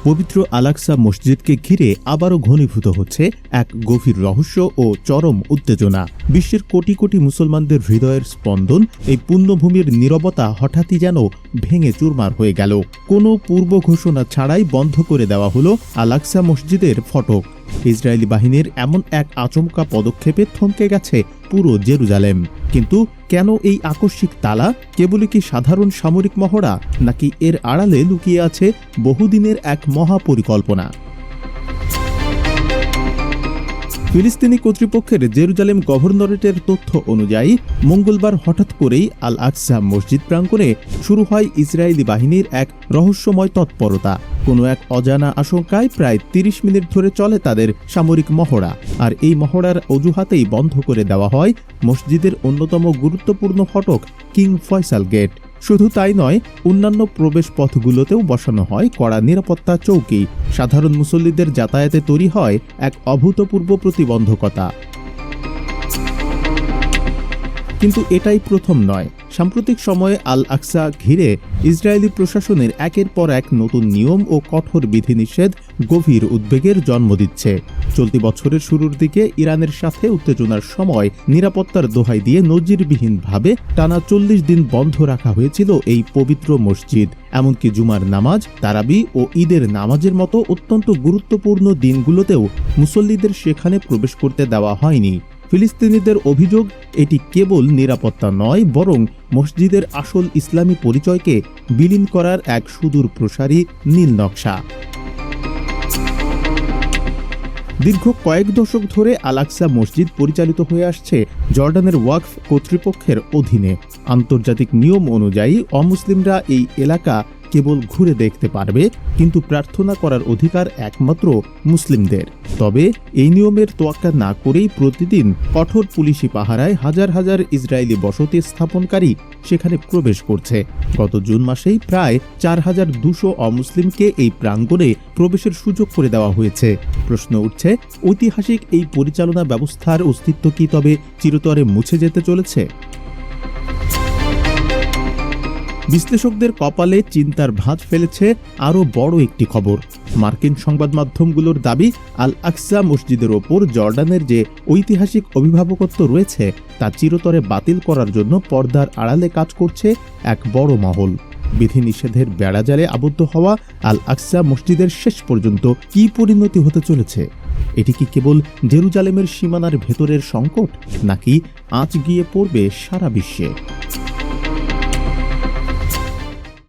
পবিত্র আল-আকসা মসজিদকে ঘিরে আবারও ঘনীভূত হচ্ছে এক গভীর রহস্য ও চরম উত্তেজনা। বিশ্বের কোটি কোটি মুসলমানদের হৃদয়ের স্পন্দন এই পুণ্যভূমির নীরবতা হঠাৎই যেন ভেঙে চুরমার হয়ে গেল। কোনো পূর্ব ঘোষণা ছাড়াই বন্ধ করে দেওয়া হলো আল-আকসা মসজিদের ফটক। ইসরায়েলি বাহিনীর এমন এক আচমকা পদক্ষেপে থমকে গেছে পুরো জেরুজালেম। কিন্তু কেন এই আকস্মিক তালা? কেবলই কি সাধারণ সামরিক মহড়া, নাকি এর আড়ালে লুকিয়ে আছে বহুদিনের এক মহাপরিকল্পনা? ফিলিস্তিনি কর্তৃপক্ষের জেরুজালেম গভর্নরেটের তথ্য অনুযায়ী মঙ্গলবার হঠাৎ করেই আল আকসা মসজিদ প্রাঙ্গণে শুরু হয় ইসরায়েলি বাহিনীর এক রহস্যময় তৎপরতা। কোনো এক অজানা আশঙ্কায় প্রায় ৩০ মিনিট ধরে চলে তাদের সামরিক মহড়া, আর এই মহড়ার অজুহাতেই বন্ধ করে দেওয়া হয় মসজিদের অন্যতম গুরুত্বপূর্ণ ফটক কিং ফয়সাল গেট। শুধু তাই নয়, অন্যান্য প্রবেশ পথগুলোতেও বসানো হয় কড়া নিরাপত্তা চৌকি। সাধারণ মুসল্লিদের যাতায়াতে তৈরি হয় এক অভূতপূর্ব প্রতিবন্ধকতা। কিন্তু এটাই প্রথম নয়। সাম্প্রতিক সময়ে আল আকসা ঘিরে ইসরায়েলি প্রশাসনের একের পর এক নতুন নিয়ম ও কঠোর বিধিনিষেধ গভীর উদ্বেগের জন্ম দিচ্ছে। চলতি বছরের শুরুর দিকে ইরানের সাথে উত্তেজনার সময় নিরাপত্তার দোহাই দিয়ে নজিরবিহীনভাবে টানা ৪০ দিন বন্ধ রাখা হয়েছিল এই পবিত্র মসজিদ। এমনকি জুমার নামাজ, তারাবি ও ঈদের নামাজের মতো অত্যন্ত গুরুত্বপূর্ণ দিনগুলোতেও মুসল্লিদের সেখানে প্রবেশ করতে দেওয়া হয়নি। ফিলিস্তিনিদের অভিযোগ, এটি কেবল নিরাপত্তা নয়, বরং মসজিদের আসল ইসলামী পরিচয়কে বিলীন করার এক সুদূর প্রসারী নীল নকশা। দীর্ঘ কয়েক দশক ধরে আল আকসা মসজিদ পরিচালিত হয়ে আসছে জর্ডানের ওয়াকফ কর্তৃপক্ষের অধীনে। আন্তর্জাতিক নিয়ম অনুযায়ী অমুসলিমরা এই এলাকা কেবল ঘুরে দেখতে পারবে, কিন্তু প্রার্থনা করার অধিকার একমাত্র মুসলিমদের। তবে এই নিয়মের তোয়াক্কা না করেই প্রতিদিন কঠোর পুলিশি পাহারায় হাজার হাজার ইসরায়েলি বসতি স্থাপনকারী সেখানে প্রবেশ করছে। গত জুন মাসেই প্রায় ৪,২০০ অমুসলিমকে এই প্রাঙ্গণে প্রবেশের সুযোগ করে দেওয়া হয়েছে। প্রশ্ন উঠছে, ঐতিহাসিক এই পরিচালনা ব্যবস্থার অস্তিত্ব কি তবে চিরতরে মুছে যেতে চলেছে? বিশ্লেষকদের কপালে চিন্তার ভাঁজ ফেলেছে আরও বড় একটি খবর। মার্কিন সংবাদ মাধ্যমগুলোর দাবি, আল আকসা মসজিদের ওপর জর্ডানের যে ঐতিহাসিক অভিভাবকত্ব রয়েছে তা চিরতরে বাতিল করার জন্য পর্দার আড়ালে কাজ করছে এক বড় মহল। বিধিনিষেধের বেড়াজালে আবদ্ধ হওয়া আল আকসা মসজিদের শেষ পর্যন্ত কি পরিণতি হতে চলেছে? এটি কি কেবল জেরুজালেমের সীমানার ভেতরের সংকট, নাকি আঁচ গিয়ে পড়বে সারা বিশ্বে?